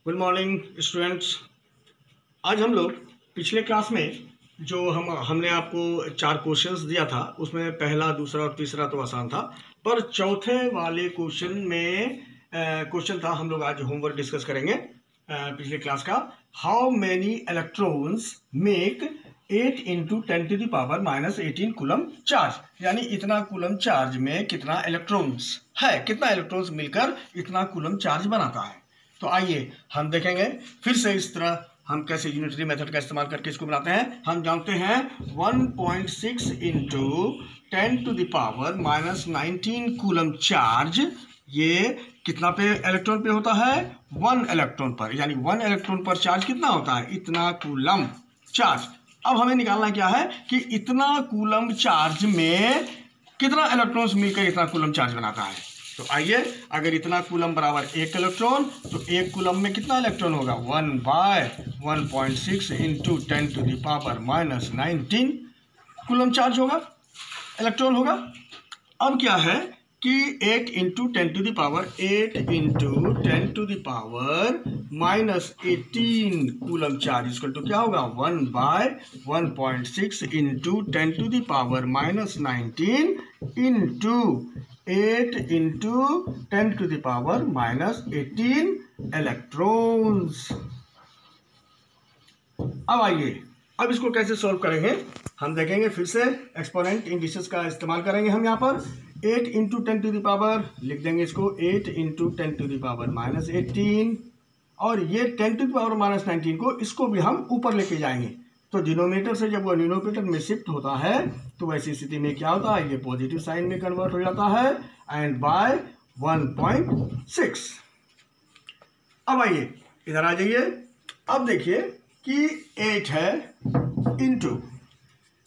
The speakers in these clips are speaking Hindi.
Good morning students. आज हम लोग पिछले क्लास में जो हमने आपको 4 क्वेश्चंस दिया था, उसमें पहला, दूसरा और तीसरा तो आसान था, पर चौथे वाले क्वेश्चन में क्वेश्चन था, हम लोग आज होमवर्क डिस्कस करेंगे पिछले क्लास का। How many electrons make 8 into 10⁻⁻18 coulomb charge, यानी इतना कूलम चार्ज में कितना इलेक्ट्रॉन्स है, कितना इलेक्ट्रॉन्स मिलकर इतना कूलम चार्ज बनाता है। तो आइए हम देखेंगे फिर से इस तरह हम कैसे यूनिटरी मेथड का इस्तेमाल करके इसको बनाते हैं। हम जानते हैं 1.6 इंटू 10⁻⁻19 कूलम चार्ज, ये कितना पे इलेक्ट्रॉन पे होता है? 1 इलेक्ट्रॉन पर, यानी 1 इलेक्ट्रॉन पर चार्ज कितना होता है? इतना कूलम चार्ज। अब हमें निकालना क्या है कि इतना कूलम चार्ज में कितना इलेक्ट्रॉन्स मिलकर इतना कूलम चार्ज बनाता है। तो आइए, अगर इतना कूलम बराबर 1 इलेक्ट्रॉन, तो 1 कूलम में कितना इलेक्ट्रॉन होगा? 1/1.6 इंटू 10⁻⁻19 कूलम चार्ज होगा, इलेक्ट्रॉन होगा। अब क्या है कि 8 इंटू 10⁻18 कूलम चार्ज इसको तो क्या होगा? 1/1.6 इंटू 10⁻⁻19 इंटू 8 इंटू 10⁻⁻18 इलेक्ट्रॉन्स। अब आइए, अब इसको कैसे सॉल्व करेंगे हम देखेंगे। फिर से एक्सपोनेंट इंडिसेस का इस्तेमाल करेंगे हम यहाँ पर। 8 इंटू 10 लिख देंगे इसको 8 इंटू 10⁻⁻18, और ये 10⁻⁻19 को इसको भी हम ऊपर लेके जाएंगे। तो डिनोमिनेटर से जब वो न्यूमरेटर में शिफ्ट होता है तो वैसी स्थिति में क्या होता है? ये पॉजिटिव साइन में कन्वर्ट हो जाता है, एंड बाय 1.6। अब आइए इधर आ जाइए। अब देखिए कि 8 है इंटू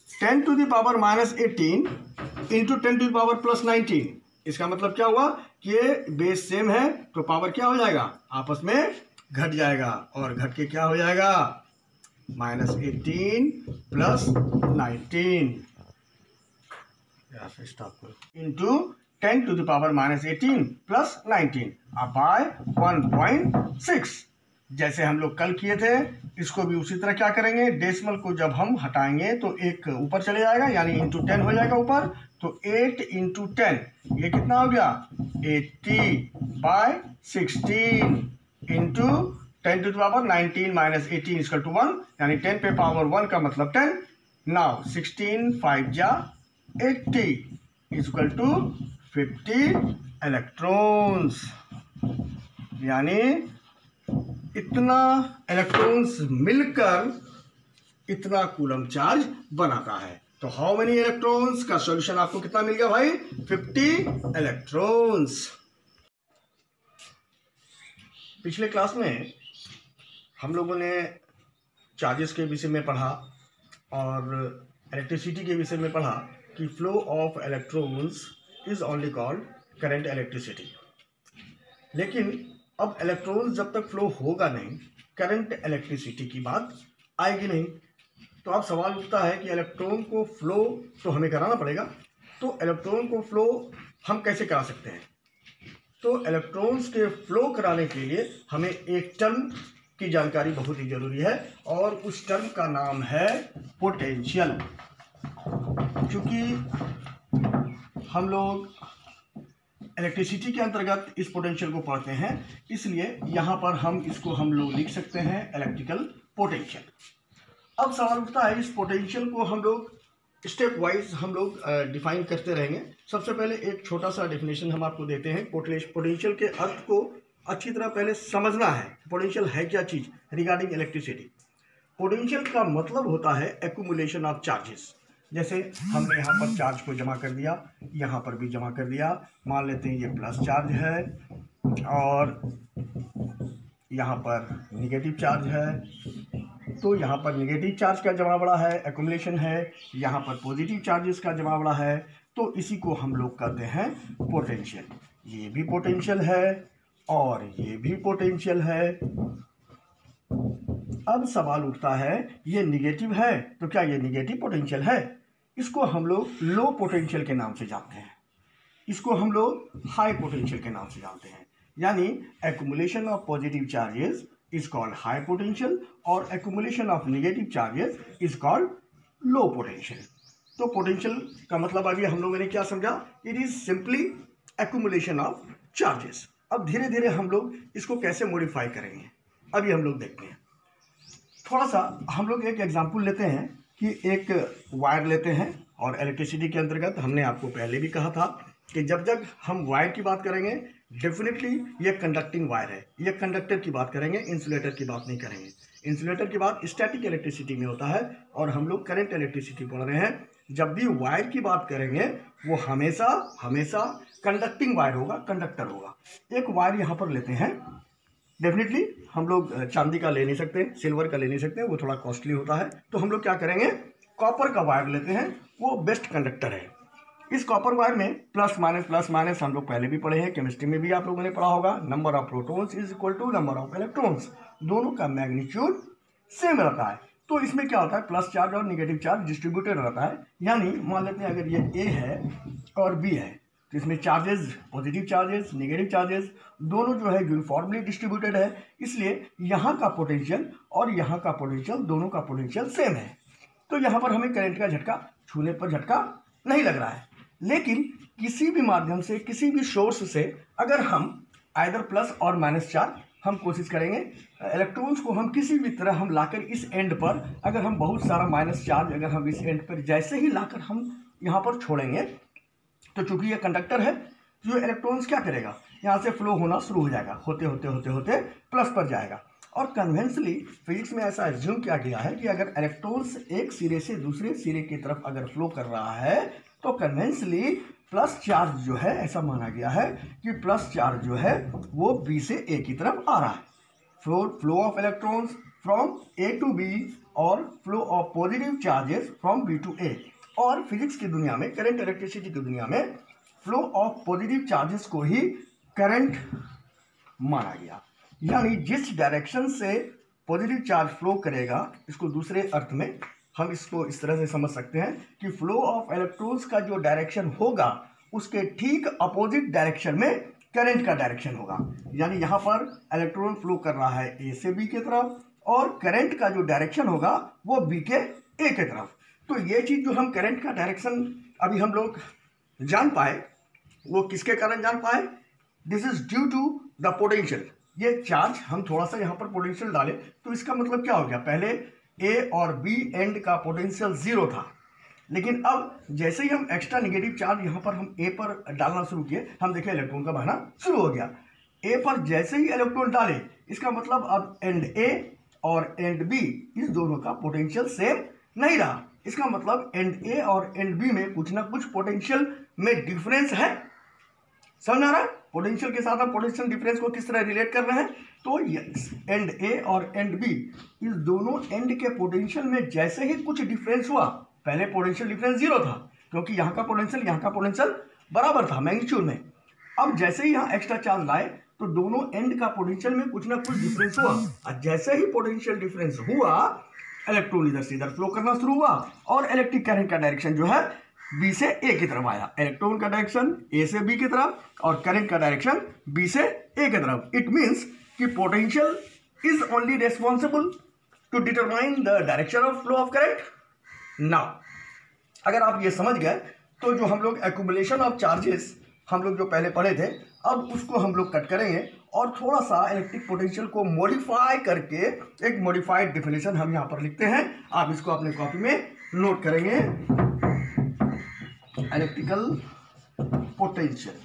10⁻⁻18 इंटू 10⁻+19। इसका मतलब क्या हुआ कि ये बेस सेम है, तो पावर क्या हो जाएगा? आपस में घट जाएगा, और घट के क्या हो जाएगा? -18 + 19 इंटू 10⁻⁻18 + 19 बाय 1.6। जैसे हम लोग कल किए थे, इसको भी उसी तरह क्या करेंगे? डेसिमल को जब हम हटाएंगे तो एक ऊपर चले जाएगा, यानी इंटू 10 हो जाएगा ऊपर। तो 8 इंटू 10 ये कितना हो गया? 80/16 इंटू 10⁻19 - 18 = 1, यानी 10 पे पावर 1 का मतलब 10। नाउ 16 5 जा 80 = 50 इलेक्ट्रॉन्स, यानी इतना इलेक्ट्रॉन्स मिलकर इतना कूलम चार्ज बनाता है। तो हाउ मेनी इलेक्ट्रॉन्स का सॉल्यूशन आपको कितना मिल गया भाई? 50 इलेक्ट्रॉन्स। पिछले क्लास में हम लोगों ने चार्जेस के विषय में पढ़ा और इलेक्ट्रिसिटी के विषय में पढ़ा कि flow of electrons is only called current electricity. लेकिन अब इलेक्ट्रॉन्स जब तक फ्लो होगा नहीं, करंट इलेक्ट्रिसिटी की बात आएगी नहीं। तो अब सवाल उठता है कि इलेक्ट्रॉन को फ्लो तो हमें कराना पड़ेगा, तो इलेक्ट्रॉन को फ्लो हम कैसे करा सकते हैं? तो इलेक्ट्रॉन्स के फ्लो कराने के लिए हमें एक टर्म की जानकारी बहुत ही जरूरी है, और उस टर्म का नाम है पोटेंशियल। क्योंकि हम लोग इलेक्ट्रिसिटी के अंतर्गत इस पोटेंशियल को पढ़ते हैं, इसलिए यहाँ पर हम लोग लिख सकते हैं इलेक्ट्रिकल पोटेंशियल। अब सवाल उठता है, इस पोटेंशियल को हम लोग स्टेप वाइज हम लोग डिफाइन करते रहेंगे। सबसे पहले एक छोटा सा डेफिनेशन हम आपको देते हैं। पोटेंशियल के अर्थ को अच्छी तरह पहले समझना है। पोटेंशियल है क्या चीज़ रिगार्डिंग इलेक्ट्रिसिटी? पोटेंशियल का मतलब होता है एक्यूमुलेशन ऑफ चार्जेस। जैसे हमने यहाँ पर चार्ज को जमा कर दिया, यहाँ पर भी जमा कर दिया। मान लेते हैं ये प्लस चार्ज है और यहाँ पर निगेटिव चार्ज है, तो यहाँ पर निगेटिव चार्ज का जमा बड़ा है, एक्यूमुलेशन है। यहाँ पर पॉजिटिव चार्जेस का जमा बड़ा है, तो इसी को हम लोग कहते हैं पोटेंशियल। ये भी पोटेंशियल है और ये भी पोटेंशियल है। अब सवाल उठता है, ये निगेटिव है, तो क्या ये निगेटिव पोटेंशियल है? इसको हम लोग लो पोटेंशियल के नाम से जानते हैं, इसको हम लोग हाई पोटेंशियल के नाम से जानते हैं। यानी accumulation of positive charges is called high potential और accumulation of negative charges is called low potential. तो पोटेंशियल का मतलब अभी हम लोगों ने क्या समझा, it is simply accumulation of charges. अब धीरे धीरे हम लोग इसको कैसे मॉडिफाई करेंगे अभी हम लोग देखते हैं. थोड़ा सा हम लोग एक एग्जांपल लेते हैं कि एक वायर लेते हैं और इलेक्ट्रिसिटी के अंतर्गत हमने आपको पहले भी कहा था कि जब हम वायर की बात करेंगे डेफिनेटली ये कंडक्टिंग वायर है, ये कंडक्टर की बात करेंगे, इंसुलेटर की बात नहीं करेंगे. इंसुलेटर की बात स्टैटिक इलेक्ट्रिसिटी में होता है और हम लोग करंट इलेक्ट्रिसिटी पढ़ रहे हैं. जब भी वायर की बात करेंगे वो हमेशा हमेशा कंडक्टिंग वायर होगा, कंडक्टर होगा. एक वायर यहाँ पर लेते हैं. डेफिनेटली हम लोग चांदी का ले नहीं सकते, सिल्वर का ले नहीं सकते, वो थोड़ा कॉस्टली होता है. तो हम लोग क्या करेंगे, कॉपर का वायर लेते हैं, वो बेस्ट कंडक्टर है. इस कॉपर वायर में प्लस माइनस हम लोग पहले भी पढ़े हैं, केमिस्ट्री में भी आप लोगों ने पढ़ा होगा. Number of protons is equal to number of electrons. दोनों का मैग्नीट्यूड सेम रहता है. तो इसमें क्या होता है, प्लस चार्ज और निगेटिव चार्ज डिस्ट्रीब्यूटेड रहता है. यानी मान लेते हैं अगर ये ए है और बी है तो इसमें charges, positive charges, negative charges दोनों जो है यूनिफॉर्मली डिस्ट्रीब्यूटेड है. इसलिए यहाँ का पोटेंशियल और यहाँ का पोटेंशियल, दोनों का पोटेंशियल सेम है. तो यहाँ पर हमें करंट का झटका छूने पर झटका नहीं लग रहा है. लेकिन किसी भी माध्यम से, किसी भी सोर्स से अगर हम आइदर प्लस और माइनस चार्ज हम कोशिश करेंगे, इलेक्ट्रॉन्स को हम किसी भी तरह हम लाकर इस एंड पर, अगर हम बहुत सारा माइनस चार्ज अगर हम इस एंड पर जैसे ही लाकर हम यहाँ पर छोड़ेंगे तो चूंकि ये कंडक्टर है तो ये इलेक्ट्रॉन्स क्या करेगा, यहाँ से फ्लो होना शुरू हो जाएगा, होते होते होते होते प्लस पर जाएगा. और कन्वेंशनली फिजिक्स में ऐसा एज्यूम किया गया है कि अगर इलेक्ट्रॉन्स एक सिरे से दूसरे सिरे की तरफ अगर फ्लो कर रहा है तो कन्वेंशनली प्लस चार्ज जो है, ऐसा माना गया है कि प्लस चार्ज जो है वो बी से ए की तरफ आ रहा है. Flow of electrons from A to B और flow of positive charges from B to A. और फिजिक्स की दुनिया में, करंट इलेक्ट्रिसिटी की दुनिया में फ्लो ऑफ पॉजिटिव चार्जेस को ही करंट माना गया. यानी जिस डायरेक्शन से पॉजिटिव चार्ज फ्लो करेगा, इसको दूसरे अर्थ में हम इसको इस तरह से समझ सकते हैं कि फ्लो ऑफ इलेक्ट्रॉन्स का जो डायरेक्शन होगा उसके ठीक अपोजिट डायरेक्शन में करंट का डायरेक्शन होगा. यानी यहाँ पर इलेक्ट्रॉन फ्लो कर रहा है ए से बी की तरफ और करंट का जो डायरेक्शन होगा वो बी के ए की तरफ. तो ये चीज़ जो हम करंट का डायरेक्शन अभी हम लोग जान पाए, वो किसके कारण जान पाए, this is due to the potential. ये चार्ज हम थोड़ा सा यहाँ पर पोटेंशियल डाले तो इसका मतलब क्या हो गया, पहले ए और बी एंड का पोटेंशियल जीरो था, लेकिन अब जैसे ही हम एक्स्ट्रा निगेटिव चार्ज यहाँ पर हम ए पर डालना शुरू किए, हम देखें इलेक्ट्रॉन का बहना शुरू हो गया. ए पर जैसे ही इलेक्ट्रॉन डाले, इसका मतलब अब एंड ए और एंड बी इस दोनों का पोटेंशियल सेम नहीं रहा. इसका मतलब एंड ए और एंड बी में कुछ ना कुछ पोटेंशियल में डिफरेंस है. समझ आ रहा है, पोटेंशियल के साथ हम पोटेंशियल डिफरेंस को किस तरह रिलेट कर रहे हैं. तो एंड ए और एंड बी इस दोनों एंड के पोटेंशियल में जैसे ही कुछ डिफरेंस हुआ, पहले पोटेंशियल डिफरेंस जीरो था क्योंकि यहाँ का पोटेंशियल यहाँ का पोटेंशियल बराबर था मैग्नीट्यूड में. अब जैसे ही यहाँ एक्स्ट्रा चार्ज लाए तो दोनों एंड का पोटेंशियल में कुछ ना कुछ डिफरेंस हुआ और जैसे ही पोटेंशियल डिफरेंस हुआ इलेक्ट्रॉन इधर से इधर फ्लो करना शुरू हुआ और इलेक्ट्रिक करंट का डायरेक्शन जो है बी से ए की तरफ आया. इलेक्ट्रॉन का डायरेक्शन ए से बी की तरफ और करंट का डायरेक्शन बी से ए की तरफ. इट मीन्स कि potential is only responsible to determine the direction of flow of current. Now अगर आप ये समझ गए तो जो हम लोग एक्यूमुलेशन ऑफ चार्जेस हम लोग जो पहले पढ़े थे, अब उसको हम लोग कट करेंगे और थोड़ा सा इलेक्ट्रिक पोटेंशियल को मॉडिफाई करके एक मॉडिफाइड डेफिनेशन हम यहाँ पर लिखते हैं. आप इसको अपने कॉपी में नोट करेंगे. इलेक्ट्रिकल पोटेंशियल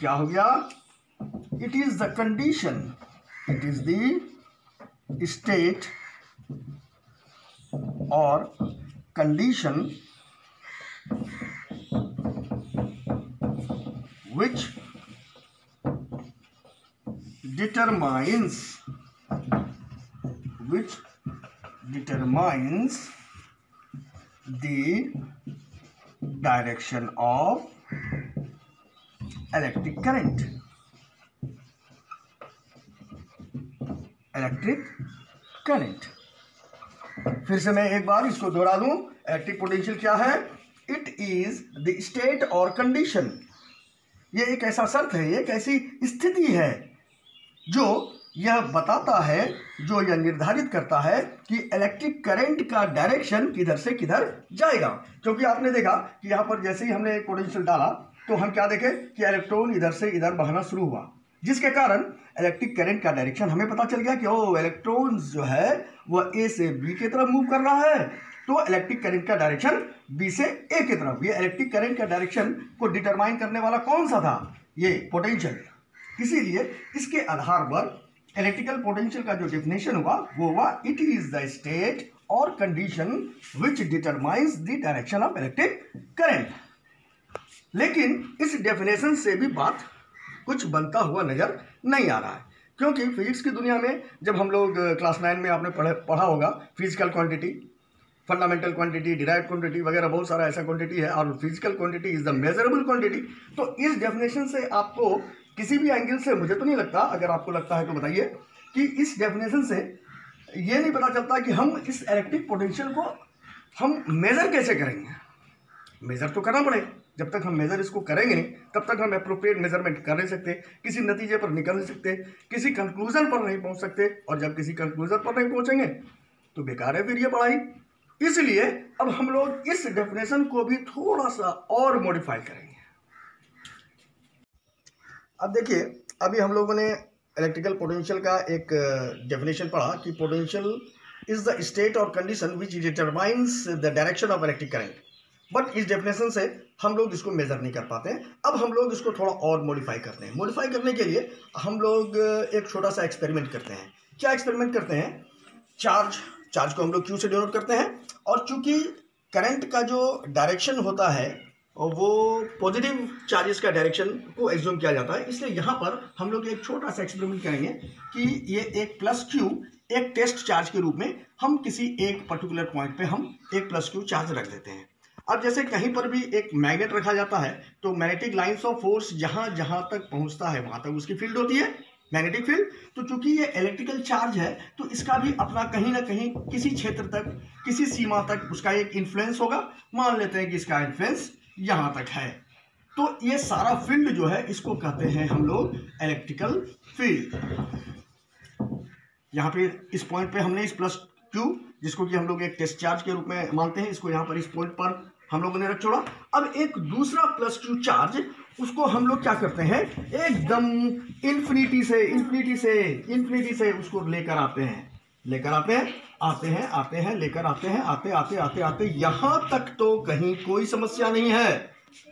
क्या हो गया, it is the condition, it is the state or condition which determines the direction of electric current. Electric current, फिर से मैं एक बार इसको दोहरा दूं. इलेक्ट्रिक पोटेंशियल क्या है, it is the state or condition. ये एक ऐसा शर्त है, एक ऐसी स्थिति है जो यह बताता है, जो यह निर्धारित करता है कि इलेक्ट्रिक करंट का डायरेक्शन किधर से किधर जाएगा। क्योंकि आपने देखा कि यहाँ पर जैसे ही हमने एक पोटेंशियल डाला तो हम क्या देखें कि इलेक्ट्रॉन इधर से इधर बहना शुरू हुआ, जिसके कारण इलेक्ट्रिक करंट का डायरेक्शन हमें पता चल गया कि ओ इलेक्ट्रॉन जो है वह ए से बी की तरफ मूव कर रहा है, तो इलेक्ट्रिक करंट का डायरेक्शन बी से ए की तरफ। ये इलेक्ट्रिक करंट का डायरेक्शन को डिटरमाइन करने वाला कौन सा था? ये पोटेंशियल। इसीलिए इसके आधार पर इलेक्ट्रिकल पोटेंशियल का जो डेफिनेशन हुआ वो हुआ it is the state or condition which determines the direction of electric current. लेकिन इस डेफिनेशन से भी बात कुछ बनता हुआ नजर नहीं आ रहा है, क्योंकि फिजिक्स की दुनिया में जब हम लोग क्लास 9 में आपने पढ़ा होगा physical quantity, fundamental quantity, derived quantity वगैरह बहुत सारा ऐसा क्वांटिटी है, और physical quantity is the measurable quantity. तो इस डेफिनेशन से आपको किसी भी एंगल से, मुझे तो नहीं लगता, अगर आपको लगता है तो बताइए, कि इस डेफिनेशन से ये नहीं पता चलता कि हम इस इलेक्ट्रिक पोटेंशियल को हम मेज़र कैसे करेंगे। मेज़र तो करना पड़ेगा, जब तक हम मेज़र इसको करेंगे नहीं तब तक हम अप्रोप्रिएट मेजरमेंट कर नहीं सकते, किसी नतीजे पर निकल नहीं सकते, किसी कंक्लूजन पर नहीं पहुंच सकते, और जब किसी कंक्लूजन पर नहीं पहुंचेंगे तो बेकार है फिर ये पढ़ाई। इसलिए अब हम लोग इस डेफिनेशन को भी थोड़ा सा और मॉडिफाई करेंगे। अब देखिए, अभी हम लोगों ने इलेक्ट्रिकल पोटेंशियल का एक डेफिनेशन पढ़ा कि potential is the state or condition which determines the direction of electric current. But इस डेफिनेशन से हम लोग इसको मेजर नहीं कर पाते हैं। अब हम लोग इसको थोड़ा और मॉडिफाई करते हैं। मॉडिफाई करने के लिए हम लोग एक छोटा सा एक्सपेरिमेंट करते हैं। क्या एक्सपेरिमेंट करते हैं? चार्ज को हम लोग क्यू से डिनोट करते हैं, और चूंकि करंट का जो डायरेक्शन होता है और वो पॉजिटिव चार्जेस का डायरेक्शन को एज्यूम किया जाता है, इसलिए यहाँ पर हम लोग एक छोटा सा एक्सपेरिमेंट करेंगे कि ये एक प्लस क्यू एक टेस्ट चार्ज के रूप में हम किसी एक पर्टिकुलर पॉइंट पे हम एक प्लस क्यू चार्ज रख देते हैं। अब जैसे कहीं पर भी एक मैग्नेट रखा जाता है तो मैग्नेटिक लाइंस ऑफ फोर्स जहाँ जहाँ तक पहुँचता है वहाँ तक उसकी फील्ड होती है, मैग्नेटिक फील्ड। तो चूंकि ये इलेक्ट्रिकल चार्ज है तो इसका भी अपना कहीं ना कहीं किसी क्षेत्र तक, किसी सीमा तक उसका एक इन्फ्लुएंस होगा। मान लेते हैं कि इसका इन्फ्लुएंस यहाँ तक है, तो ये सारा फील्ड जो है इसको कहते हैं हम लोग इलेक्ट्रिकल फील्ड। यहाँ पे इस पॉइंट पे हमने इस प्लस क्यू, जिसको कि हम लोग एक टेस्ट चार्ज के रूप में मानते हैं, इसको यहाँ पर इस पॉइंट पर हम लोगों ने रख छोड़ा। अब एक दूसरा प्लस क्यू चार्ज, उसको हम लोग क्या करते हैं, एकदम इन्फिनिटी से उसको लेकर आते हैं, लेकर आते हैं, यहां तक तो कहीं कोई समस्या नहीं है।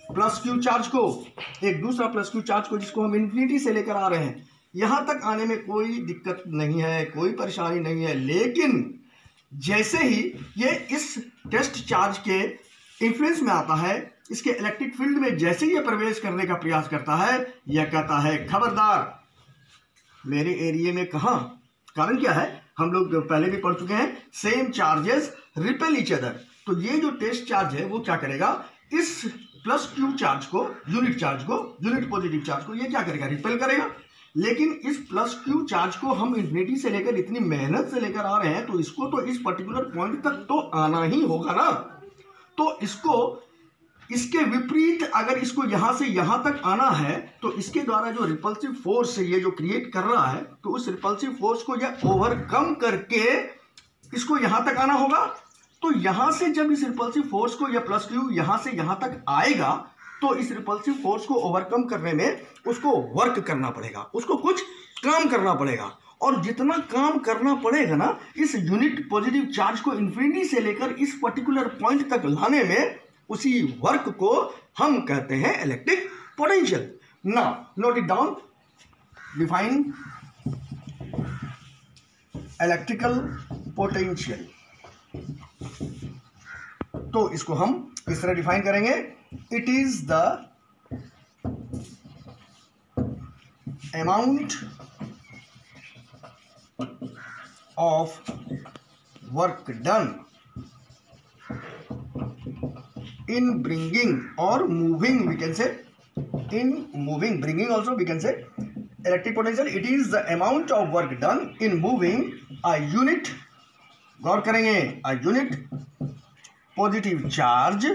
प्लस क्यू चार्ज को, एक दूसरा प्लस क्यू चार्ज को जिसको हम इन्फिनिटी से लेकर आ रहे हैं, यहां तक आने में कोई दिक्कत नहीं है, कोई परेशानी नहीं है। लेकिन जैसे ही ये इस टेस्ट चार्ज के इन्फ्लुएंस में आता है, इसके इलेक्ट्रिक फील्ड में जैसे ही ये प्रवेश करने का प्रयास करता है, यह कहता है खबरदार, मेरे एरिया में कहां। कारण क्या है, हम लोग पहले भी पढ़ चुके हैं, same charges repel each other. तो ये जो टेस्ट चार्ज है वो क्या करेगा, इस प्लस क्यू चार्ज को, यूनिट पॉजिटिव चार्ज को ये क्या करेगा, रिपेल करेगा। लेकिन इस प्लस क्यू चार्ज को हम इन्फिनिटी से लेकर इतनी मेहनत से लेकर आ रहे हैं, तो इसको तो इस पर्टिकुलर पॉइंट तक तो आना ही होगा ना। तो इसको, इसके विपरीत अगर इसको यहां से यहां तक आना है तो इसके द्वारा जो रिपल्सिव फोर्स ये जो क्रिएट कर रहा है, तो उस रिपल्सिव फोर्स को यह ओवरकम करके इसको यहां तक आना होगा। तो यहां से जब इस रिपल्सिव फोर्स को, यह प्लस क्यू यहां से यहां तक आएगा, तो इस रिपल्सिव फोर्स को ओवरकम करने में उसको वर्क करना पड़ेगा, उसको कुछ काम करना पड़ेगा। और जितना काम करना पड़ेगा ना, इस यूनिट पॉजिटिव चार्ज को इन्फिनिटी से लेकर इस पर्टिकुलर पॉइंट तक लाने में, उसी वर्क को हम कहते हैं electric potential. Now note it down, define electrical potential. तो इसको हम किस तरह डिफाइन करेंगे, it is the amount of work done in bringing or moving, we can say in moving, bringing also we can say electric potential, it is the amount of work done in moving a unit, गौर करेंगे, a unit positive charge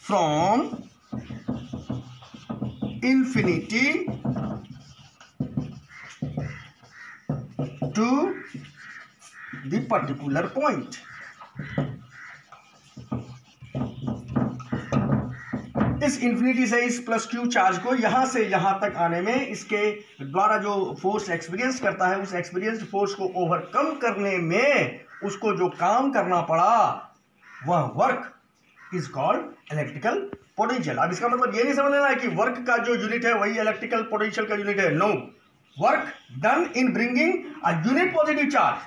from infinity to the particular point. इस इन्फिनिटी से इस प्लस क्यू चार्ज को यहां से यहां तक आने में इसके द्वारा जो फोर्स एक्सपीरियंस करता है, उस एक्सपीरियंस फोर्स को ओवरकम करने में उसको जो काम करना पड़ा वह work is called electrical potential. अब इसका मतलब ये नहीं समझ लेना है कि वर्क का जो यूनिट है वही इलेक्ट्रिकल पोटेंशियल का यूनिट है। No, work done in bringing a unit positive charge,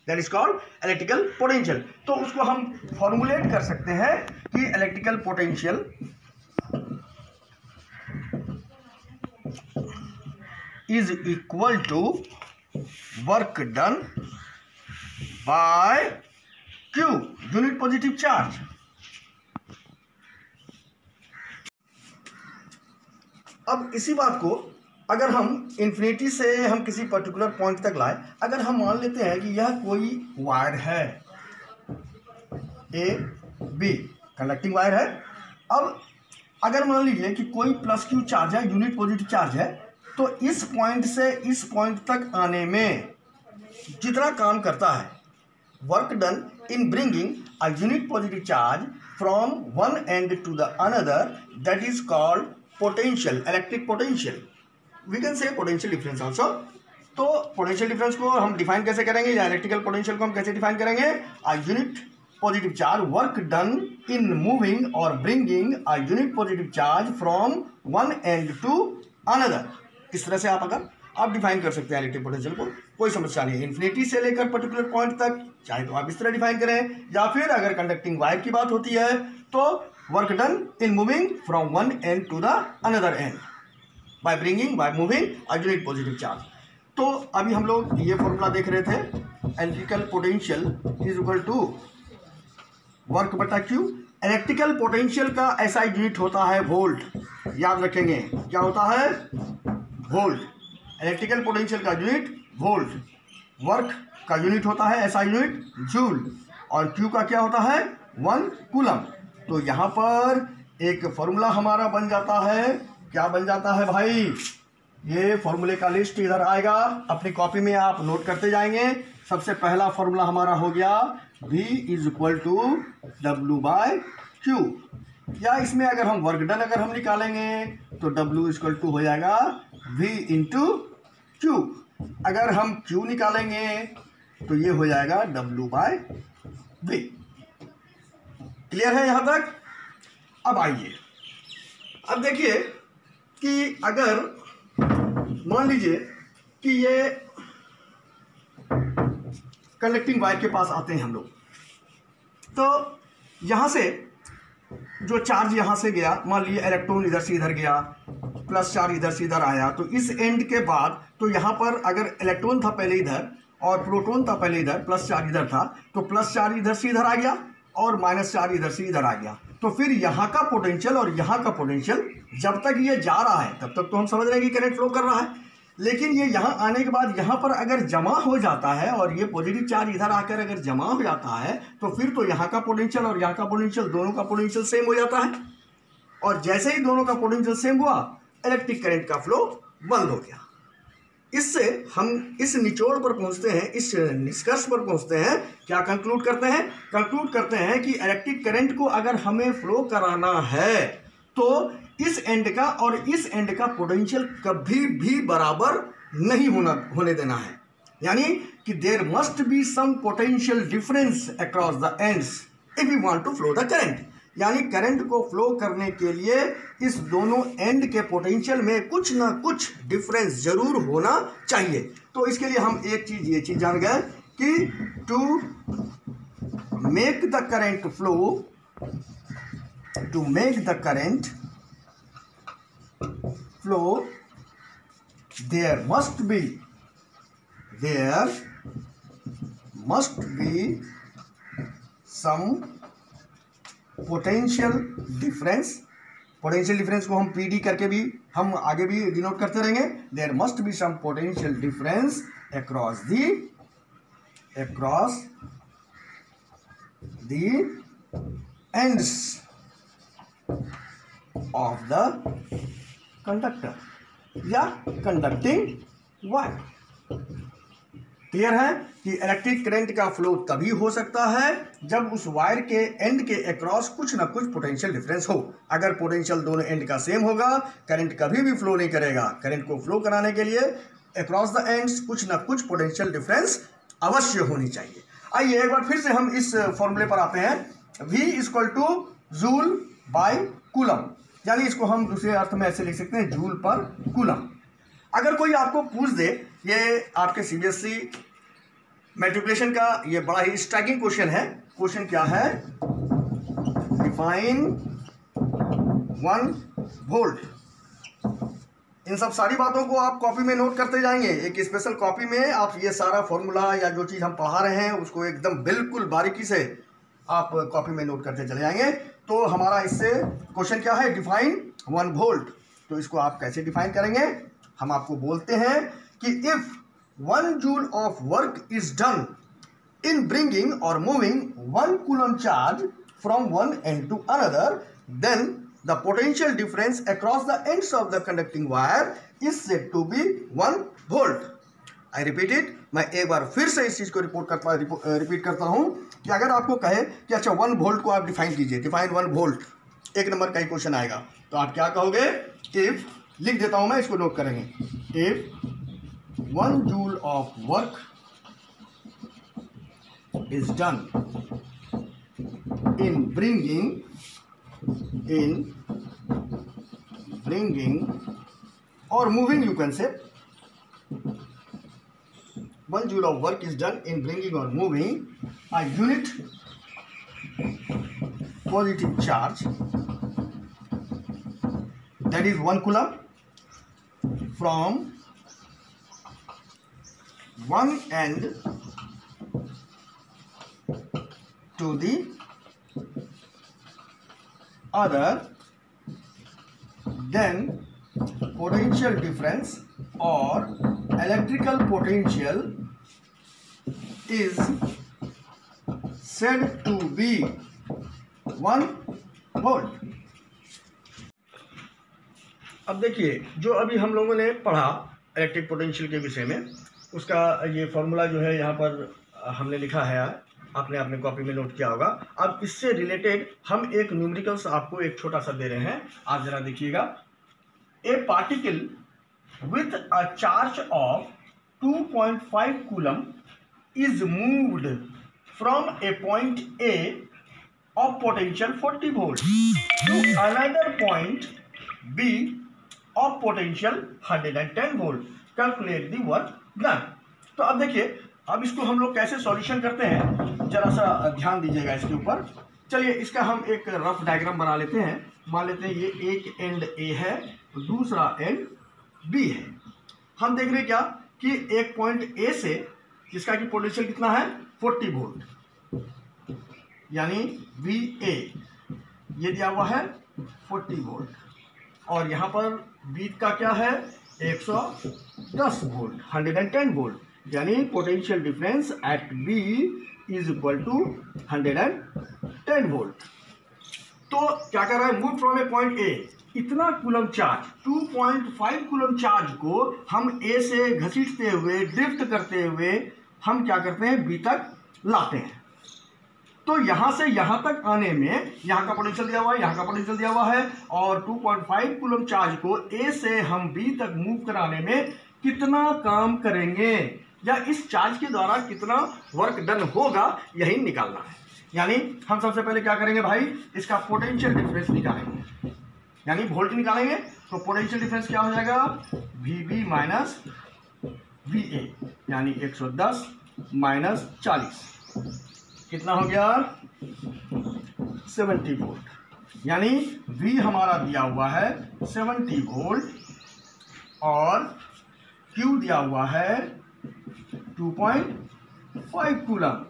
that is called electrical potential. तो उसको हम फॉर्मुलेट कर सकते हैं कि electrical potential is equal to work done by Q, unit positive charge. अब इसी बात को अगर हम इन्फिनिटी से हम किसी पर्टिकुलर पॉइंट तक लाए, अगर हम मान लेते हैं कि यह कोई वायर है, ए बी कंडक्टिंग वायर है। अब अगर मान लीजिए कि कोई प्लस क्यू चार्ज है, यूनिट पॉजिटिव चार्ज है, तो इस पॉइंट से इस पॉइंट तक आने में जितना काम करता है, work done in bringing a unit positive charge from one end to the another, that is called potential, electric potential. We can say potential difference also. तो पोटेंशियल डिफरेंस को हम डिफाइन कैसे करेंगे, या इलेक्ट्रिकल पोटेंशियल को हम कैसे डिफाइन करेंगे? A unit positive charge work done in moving or bringing a unit positive charge from one end to another. इस तरह से आप डिफाइन कर सकते हैं इलेक्ट्रिक पोटेंशियल को, कोई समस्या नहीं है। इन्फिनिटी से लेकर पर्टिकुलर पॉइंट तक चाहे तो आप इस तरह डिफाइन करें, या फिर अगर कंडक्टिंग वायर की बात होती है तो work done in moving from one end to the another end by bringing by moving a unit positive charge. तो अभी हम लोग ये फॉर्मूला देख रहे थे, electrical potential is equal to work बटा क्यू। इलेक्ट्रिकल पोटेंशियल का ऐसा यूनिट होता है वोल्ट, याद रखेंगे क्या होता है? वोल्ट। इलेक्ट्रिकल पोटेंशियल का यूनिट वोल्ट, वर्क का यूनिट होता है ऐसा यूनिट जूल, और क्यू का क्या होता है? 1 कूलम। तो यहाँ पर एक फॉर्मूला हमारा बन जाता है, क्या बन जाता है भाई? ये फॉर्मूले का लिस्ट इधर आएगा, अपनी कॉपी में आप नोट करते जाएंगे। सबसे पहला फॉर्मूला हमारा हो गया V is equal to W by Q, या इसमें अगर हम वर्क डन अगर हम निकालेंगे तो W इज इक्वल टू हो जाएगा V इंटू क्यू। अगर हम Q निकालेंगे तो ये हो जाएगा W बाय V। क्लियर है यहाँ तक? अब आइए, अब देखिए कि अगर मान लीजिए कि ये कंडक्टिंग वायर के पास आते हैं हम लोग, तो यहाँ से जो चार्ज यहाँ से गया, मान लीजिए इलेक्ट्रॉन इधर से इधर गया, प्लस चार्ज इधर से इधर आया, तो इस एंड के बाद तो यहाँ पर अगर इलेक्ट्रॉन था पहले इधर और प्रोटॉन था पहले इधर, प्लस चार्ज इधर था, तो प्लस चार्ज इधर से इधर आ गया और माइनस चार्ज इधर से इधर आ गया। तो फिर यहाँ का पोटेंशियल और यहाँ का पोटेंशियल जब तक ये जा रहा है तब तक तो हम समझ रहे हैं कि करंट फ्लो कर रहा है, लेकिन ये यहाँ आने के बाद यहाँ पर अगर जमा हो जाता है और ये पॉजिटिव चार्ज इधर आकर अगर जमा हो जाता है तो फिर तो यहाँ का पोटेंशियल और यहाँ का पोटेंशियल, दोनों का पोटेंशियल सेम हो जाता है। और जैसे ही दोनों का पोटेंशियल सेम हुआ, इलेक्ट्रिक करंट का फ्लो बंद हो गया। इससे हम इस निचोड़ पर पहुंचते हैं, इस निष्कर्ष पर पहुंचते हैं, क्या कंक्लूड करते हैं? कंक्लूड करते हैं कि इलेक्ट्रिक करंट को अगर हमें फ्लो कराना है तो इस एंड का और इस एंड का पोटेंशियल कभी भी बराबर नहीं होने देना है। यानी कि there must be some potential difference across the ends if you want to flow the current. यानी करंट को फ्लो करने के लिए इस दोनों एंड के पोटेंशियल में कुछ ना कुछ डिफरेंस जरूर होना चाहिए। तो इसके लिए हम एक चीज, ये चीज जान गए कि to make the current flow, to make the current flow there must be some potential difference। Potential difference को हम पीडी करके भी हम आगे भी डिनोट करते रहेंगे। There must be some potential difference across the ends of the conductor या कंडक्टिंग वायर। क्लियर है कि इलेक्ट्रिक करंट का फ्लो तभी हो सकता है जब उस वायर के एंड के अक्रॉस कुछ ना कुछ पोटेंशियल डिफरेंस हो। अगर पोटेंशियल दोनों एंड का सेम होगा, करंट कभी भी फ्लो नहीं करेगा। करंट को फ्लो कराने के लिए अक्रॉस द एंड्स कुछ ना कुछ पोटेंशियल डिफरेंस अवश्य होनी चाहिए। आइए एक बार फिर से हम इस फॉर्मूले पर आते हैं, V equal to joule by coulomb, यानी इसको हम दूसरे अर्थ में ऐसे लिख सकते हैं, जूल पर कूलम। अगर कोई आपको पूछ दे, ये आपके सीबीएसई मल्टीप्लिकेशन का ये बड़ा ही स्ट्राइकिंग क्वेश्चन है। क्वेश्चन क्या है? Define 1 volt. इन सब सारी बातों को आप कॉपी में नोट करते जाएंगे। एक स्पेशल कॉपी में आप ये सारा फॉर्मूला या जो चीज़ हम पढ़ा रहे हैं उसको एकदम बिल्कुल बारीकी से आप कॉपी में नोट करते चले जाएंगे। तो हमारा इससे क्वेश्चन क्या है? Define 1 volt. तो इसको आप कैसे डिफाइन करेंगे? हम आपको बोलते हैं कि if 1 joule of work is done in bringing or moving 1 coulomb charge from one end to another, then the potential difference across the ends of the conducting wire is said to be 1 volt. I repeat it, मैं एक बार फिर से इस चीज़ को रिपीट करता हूं कि अगर आपको कहे कि अच्छा 1 वोल्ट को आप डिफाइन कीजिए, डिफाइन 1 वोल्ट, एक नंबर का ही क्वेश्चन आएगा, तो आप क्या कहोगे? इफ, लिख देता हूं मैं, इसको नोट करेंगे, if 1 joule of work is done in bringing or moving, you can say 1 joule of work is done in bringing or moving a unit positive charge, that is 1 coulomb, from one end to the other, then potential difference or electrical potential is said to be 1 volt। अब देखिए, जो अभी हम लोगों ने पढ़ा इलेक्ट्रिक पोटेंशियल के विषय में, उसका ये फॉर्मूला जो है यहाँ पर हमने लिखा है, आपने अपने कॉपी में नोट किया होगा। अब इससे रिलेटेड हम एक न्यूमेरिकल्स आपको एक छोटा सा दे रहे हैं, आप जरा देखिएगा। ए particle with a charge of 2.5 coulomb is moved from a point A of potential 40 volt to another point B of potential 110 volt. Calculate the work done. तो अब देखिए, अब इसको हम लोग कैसे सॉल्यूशन करते हैं, जरा सा ध्यान दीजिएगा इसके ऊपर। चलिए इसका हम एक रफ डायग्राम बना लेते हैं। मान लेते हैं ये एक एंड A है, दूसरा एंड B है। हम देख रहे हैं क्या कि एक पॉइंट A से, जिसका कि पोटेंशियल कितना है 40 वोल्ट, यानी VA, ये दिया हुआ है 40 वोल्ट, और यहाँ पर B का क्या है 110 वोल्ट, 110 वोल्ट, यानी potential difference at B is equal to 110 volt. तो क्या कर रहा है? Move from a point A, इतना कूलम चार्ज 2.5 कूलम चार्ज को हम A से घसीटते हुए, ड्रिफ्ट करते हुए हम क्या करते हैं? B तक लाते हैं। तो यहां से यहां तक आने में यहां का पोटेंशियल दिया हुआ है, यहां का पोटेंशियल दिया हुआ है, और 2.5 कूलम चार्ज को A से हम B तक मूव कराने में कितना काम करेंगे, या इस चार्ज के द्वारा कितना वर्क डन होगा, यही निकालना है। यानी हम सबसे पहले क्या करेंगे भाई? इसका पोटेंशियल डिफरेंस निकालेंगे, यानी वोल्ट निकालेंगे। तो पोटेंशियल डिफरेंस क्या हो जाएगा? VB माइनस VA, यानी 110 माइनस 40, कितना हो गया? 70 वोल्ट। यानी V हमारा दिया हुआ है 70 वोल्ट और Q दिया हुआ है 2.5 कूलम।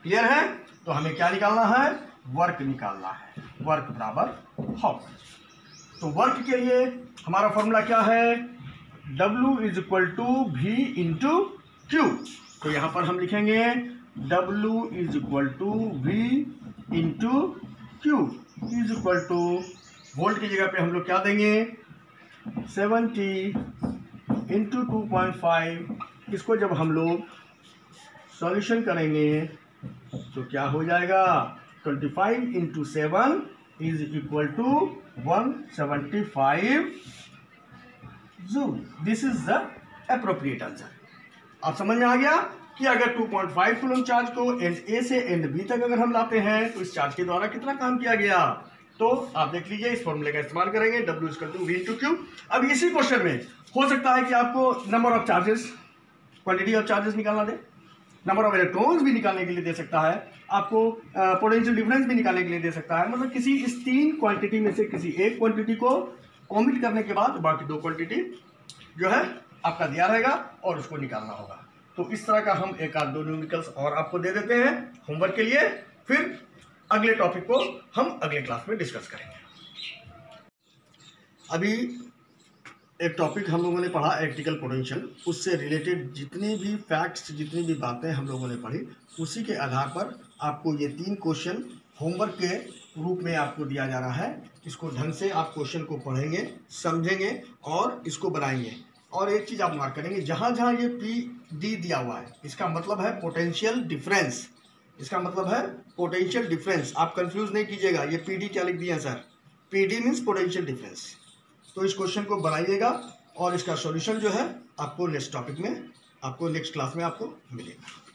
क्लियर है? तो हमें क्या निकालना है? वर्क निकालना है। वर्क बराबर हाउ। तो वर्क के लिए हमारा फॉर्मूला क्या है? W is equal to V into Q। तो यहां पर हम लिखेंगे W is equal to V into Q is equal to, volt की जगह पे हम लोग क्या देंगे? 70 इंटू 2.5 इसको जब हम लोग सॉल्यूशन करेंगे तो क्या हो जाएगा, 25 into 7 is equal to 175 joule. This is the appropriate answer. आप समझ में आ गया कि अगर 2.5 कूलम चार्ज को एंड ए से एंड बी तक अगर हम लाते हैं तो इस चार्ज के द्वारा कितना काम किया गया। तो आप देख लीजिए, इस फॉर्मूले का इस्तेमाल करेंगे, W = V × Q। अब इसी क्वेश्चन में हो सकता है कि आपको number of charges, quantity of charges निकालना दे, नंबर ऑफ इलेक्ट्रॉन्स भी निकालने के लिए दे सकता है, आपको पोटेंशियल डिफरेंस भी निकालने के लिए दे सकता है। मतलब किसी इस 3 क्वांटिटी में से किसी एक क्वांटिटी को ओमिट करने के बाद बाकी 2 क्वांटिटी जो है आपका दिया रहेगा और उसको निकालना होगा। तो इस तरह का हम एक आध 2 न्यूमेरिकल्स और आपको दे देते हैं होमवर्क के लिए, फिर अगले टॉपिक को हम अगले क्लास में डिस्कस करेंगे। अभी एक टॉपिक हम लोगों ने पढ़ा इलेक्ट्रिकल पोटेंशियल, उससे रिलेटेड जितनी भी फैक्ट्स, जितनी भी बातें हम लोगों ने पढ़ी, उसी के आधार पर आपको ये 3 क्वेश्चन होमवर्क के रूप में आपको दिया जा रहा है। इसको ढंग से आप क्वेश्चन को पढ़ेंगे, समझेंगे और इसको बनाएंगे। और एक चीज़ आप मार्क करेंगे, जहाँ जहाँ ये PD दिया हुआ है इसका मतलब है पोटेंशियल डिफरेंस, इसका मतलब है पोटेंशियल डिफरेंस। आप कंफ्यूज नहीं कीजिएगा, ये PD क्या लिख दिया है sir, PD means potential difference. तो इस क्वेश्चन को बनाइएगा और इसका सॉल्यूशन जो है आपको नेक्स्ट टॉपिक में, आपको नेक्स्ट क्लास में आपको मिलेगा।